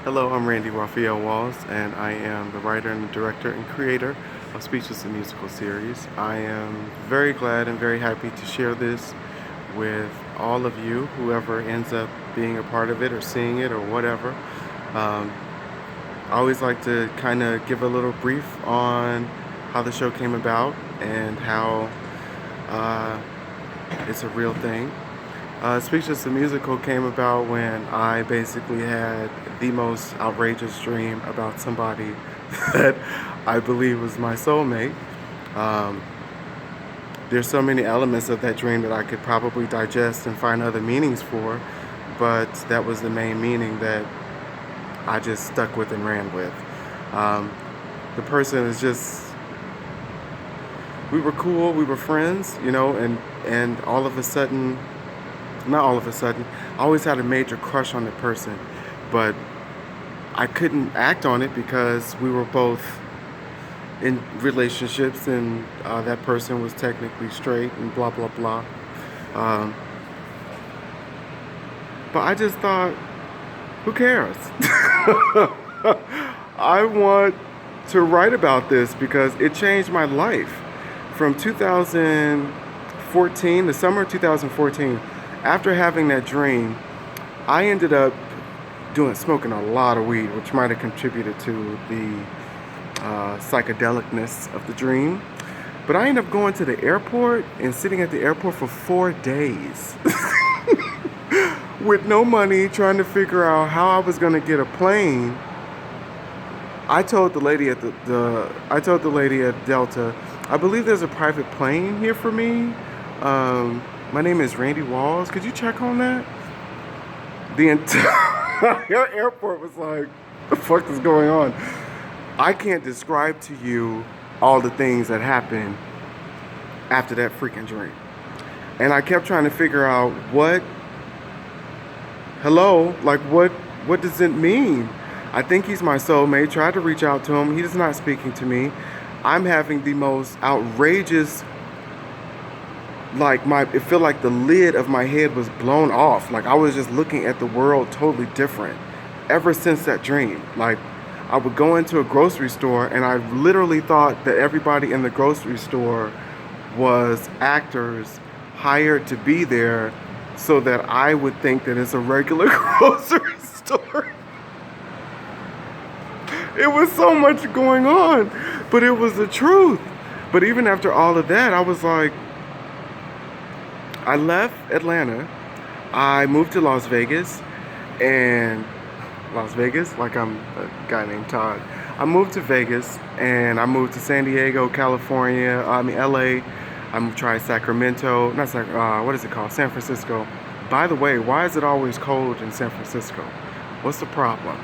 Hello, I'm Randy Raphael Walls, and I am the writer and the director and creator of Speechless the Musical Series. I am very glad and very happy to share this with all of you, whoever ends up being a part of it or seeing it or whatever. Um, I always like to kind of give a little brief on how the show came about and how uh, it's a real thing. Speechless the Musical came about when I basically had the most outrageous dream about somebody that I believe was my soulmate. Um, there's so many elements of that dream that I could probably digest and find other meanings for, but that was the main meaning that I just stuck with and ran with. Um, the person is just, we were cool, we were friends, and all of a sudden, not all of a sudden, I always had a major crush on the person, but I couldn't act on it because we were both in relationships and that person was technically straight and blah blah blah. Um, but I just thought, who cares? I want to write about this because it changed my life. From 2014, the summer of 2014, after having that dream, I ended up smoking a lot of weed, which might have contributed to the psychedelicness of the dream. But I ended up going to the airport and sitting at the airport for 4 days with no money, trying to figure out how I was going to get a plane. I told the lady at I told the lady at Delta, I believe there's a private plane here for me. My name is Randy Walls. Could you check on that? The entire airport was like, the fuck is going on? I can't describe to you all the things that happened after that freaking dream. And I kept trying to figure out what does it mean? I think he's my soulmate. Tried to reach out to him. He's not speaking to me. I'm having the most outrageous, it felt like the lid of my head was blown off. Like I was just looking at the world totally different ever since that dream. Like I would go into a grocery store and I literally thought that everybody in the grocery store was actors hired to be there so that I would think that it's a regular grocery store. It was so much going on, but it was the truth. But even after all of that, I was like, I left Atlanta, I moved to Las Vegas, and Las Vegas, like I'm a guy named Todd. I moved to Vegas, and I moved to San Diego, California, LA. I tried Sacramento, what is it called? San Francisco. By the way, why is it always cold in San Francisco? What's the problem?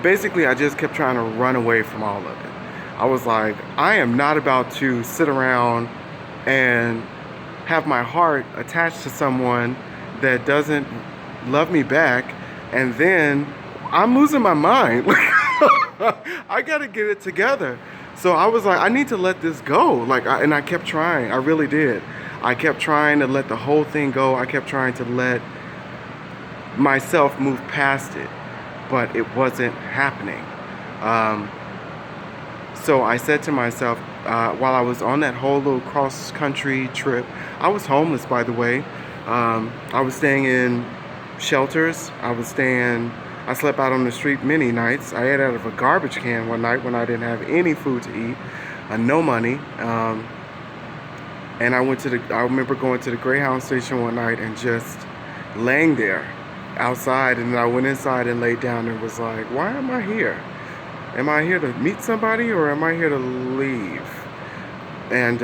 Basically, I just kept trying to run away from all of it. I was like, I am not about to sit around and have my heart attached to someone that doesn't love me back, and then I'm losing my mind. I gotta get it together. So I was like, I need to let this go. And I kept trying. I really did. I kept trying to let the whole thing go. I kept trying to let myself move past it, but it wasn't happening. So I said to myself, while I was on that whole little cross-country trip, I was homeless, by the way. I was staying in shelters. I slept out on the street many nights. I ate out of a garbage can one night when I didn't have any food to eat, no money. And I remember going to the Greyhound station one night and just laying there outside, and then I went inside and laid down and was like, why am I here? Am I here to meet somebody or am I here to leave? And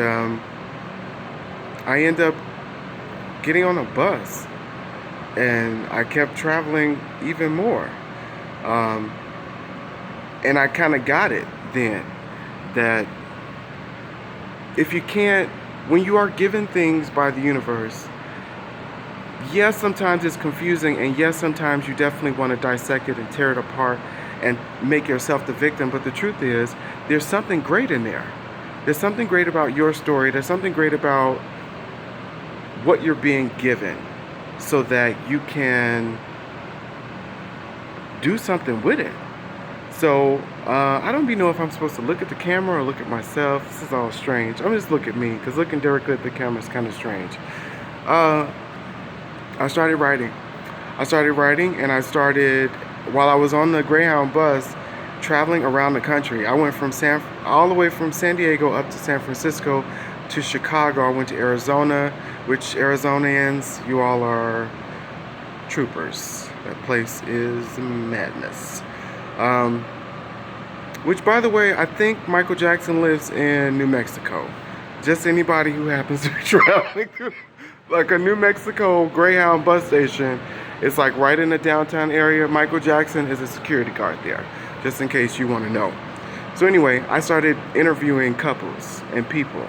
I end up getting on a bus and I kept traveling even more. And I kind of got it then that when you are given things by the universe, yes, sometimes it's confusing, and yes, sometimes you definitely want to dissect it and tear it apart and make yourself the victim, but the truth is, there's something great in there. There's something great about your story. There's something great about what you're being given so that you can do something with it. So I don't even know if I'm supposed to look at the camera or look at myself. This is all strange. I'm just look at me, because looking directly at the camera is kind of strange. Uh, I started writing. And I started while I was on the Greyhound bus traveling around the country. I went from all the way from San Diego up to San Francisco to Chicago. I went to Arizona, which Arizonians, you all are troopers. That place is madness. Which, by the way, I think Michael Jackson lives in New Mexico. Just anybody who happens to be traveling through like a New Mexico Greyhound bus station. It's like right in the downtown area. Michael Jackson is a security guard there, just in case you want to know. So anyway, I started interviewing couples and people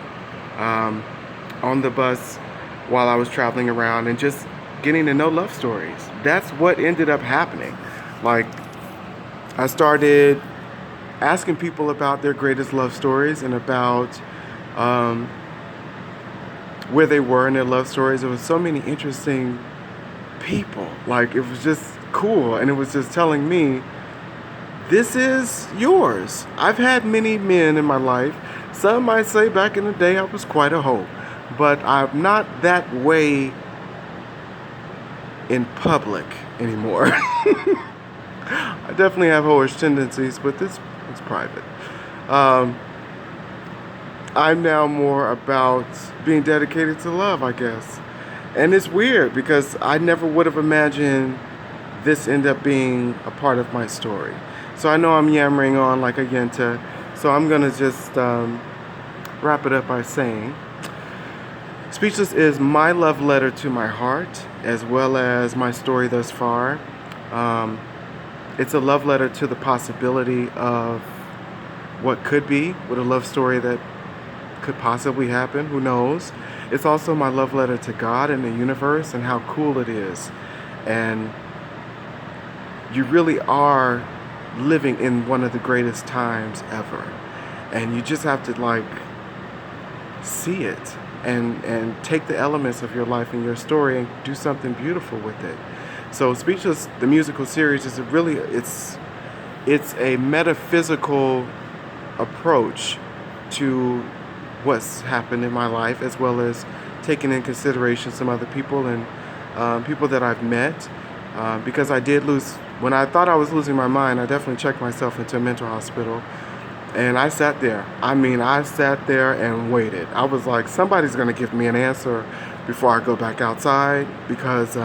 on the bus while I was traveling around and just getting to know love stories. That's what ended up happening. Like, I started asking people about their greatest love stories and about where they were in their love stories. There was so many interesting people. Like, it was just cool, and it was just telling me, this is yours. I've had many men in my life. Some might say back in the day I was quite a hoe, but I'm not that way in public anymore. I definitely have hoish tendencies, but it's private. I'm now more about being dedicated to love, I guess. And it's weird because I never would have imagined this end up being a part of my story. So I know I'm yammering on like a yenta, so I'm gonna just wrap it up by saying, Speechless is my love letter to my heart, as well as my story thus far. It's a love letter to the possibility of what could be with a love story that could possibly happen. Who knows? It's also my love letter to God and the universe and how cool it is. And you really are living in one of the greatest times ever. And you just have to like see it and take the elements of your life and your story and do something beautiful with it. So Speechless, the musical series, is it's a metaphysical approach to what's happened in my life, as well as taking in consideration some other people and people that I've met. Because I did lose, when I thought I was losing my mind, I definitely checked myself into a mental hospital. And I sat there. I sat there and waited. I was like, somebody's going to give me an answer before I go back outside, because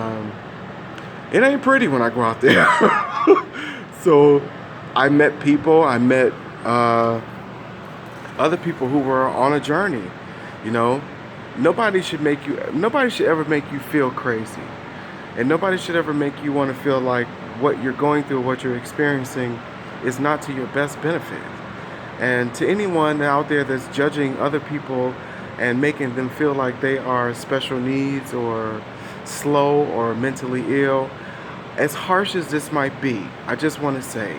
it ain't pretty when I go out there. So I met people. I met other people who were on a journey. You know, nobody should ever make you feel crazy. And nobody should ever make you want to feel like what you're going through, what you're experiencing, is not to your best benefit. And to anyone out there that's judging other people and making them feel like they are special needs or slow or mentally ill, as harsh as this might be, I just want to say,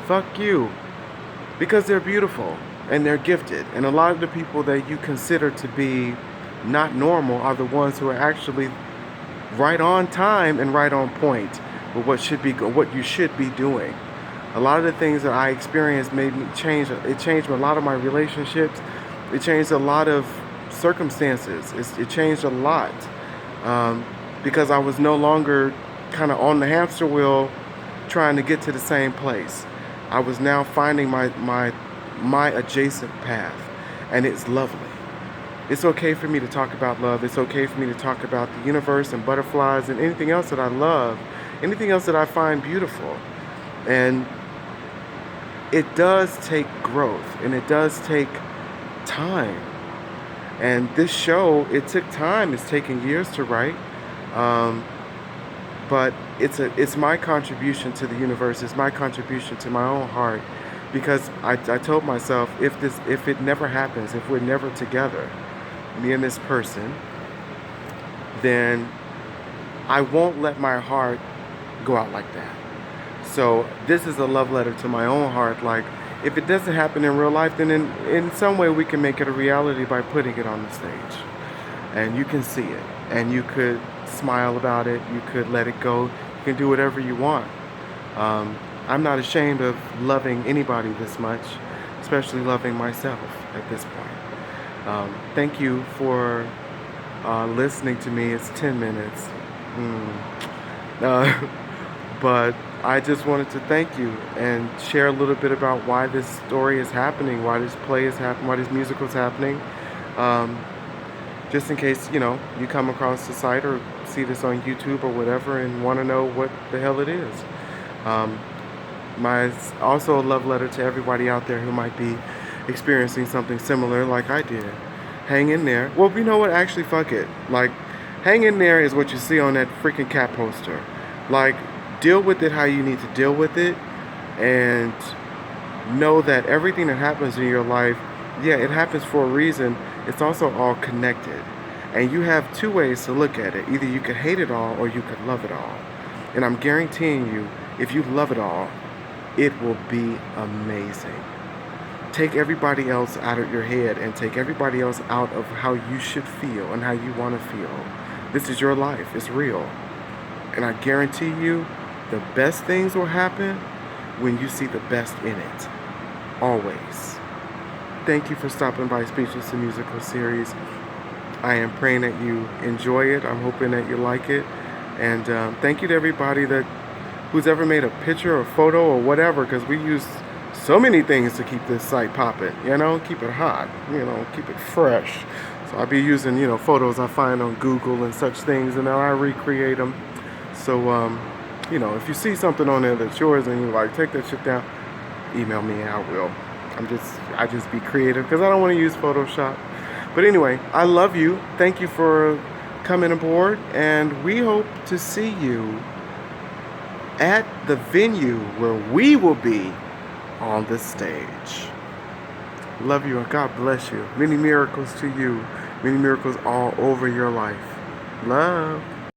fuck you. Because they're beautiful and they're gifted. And a lot of the people that you consider to be not normal are the ones who are actually right on time and right on point with what you should be doing. A lot of the things that I experienced made me change. It changed a lot of my relationships. It changed a lot of circumstances. It changed a lot because I was no longer kind of on the hamster wheel trying to get to the same place. I was now finding my adjacent path, and it's lovely. It's okay for me to talk about love. It's okay for me to talk about the universe and butterflies and anything else that I love, anything else that I find beautiful. And it does take growth, and it does take time. And this show, it took time. It's taken years to write. But it's my contribution to the universe. It's my contribution to my own heart, because I told myself, if it never happens, if we're never together, me and this person, then I won't let my heart go out like that. So this is a love letter to my own heart. Like, if it doesn't happen in real life, then in some way we can make it a reality by putting it on the stage. And you can see it. And you could smile about it. You could let it go. You can do whatever you want. I'm not ashamed of loving anybody this much, especially loving myself at this point. Thank you for listening to me. It's 10 minutes. Mm. Uh, but I just wanted to thank you and share a little bit about why this story is happening, why this play is happening, why this musical is happening. Um, just in case, you come across the site or see this on YouTube or whatever and want to know what the hell it is. Um, it's also a love letter to everybody out there who might be experiencing something similar like I did. Hang in there. Well, you know what? Actually, fuck it. Like, hang in there is what you see on that freaking cat poster. Like, deal with it how you need to deal with it, and know that everything that happens in your life, yeah, it happens for a reason. It's also all connected. And you have two ways to look at it. Either you could hate it all or you could love it all. And I'm guaranteeing you, if you love it all, it will be amazing. Take everybody else out of your head and take everybody else out of how you should feel and how you want to feel. This is your life. It's real. And I guarantee you, the best things will happen when you see the best in it. Always. Thank you for stopping by Speechless the Musical Series. I am praying that you enjoy it. I'm hoping that you like it. And thank you to everybody who's ever made a picture or photo or whatever, because we use so many things to keep this site popping, keep it hot, keep it fresh. So I'll be using, photos I find on Google and such things, and then I recreate them. So, if you see something on there that's yours and you like, take that shit down, email me and I will. I just be creative because I don't want to use Photoshop. But anyway, I love you. Thank you for coming aboard, and we hope to see you at the venue where we will be on the stage. Love you and God bless you. Many miracles to you. Many miracles all over your life. Love.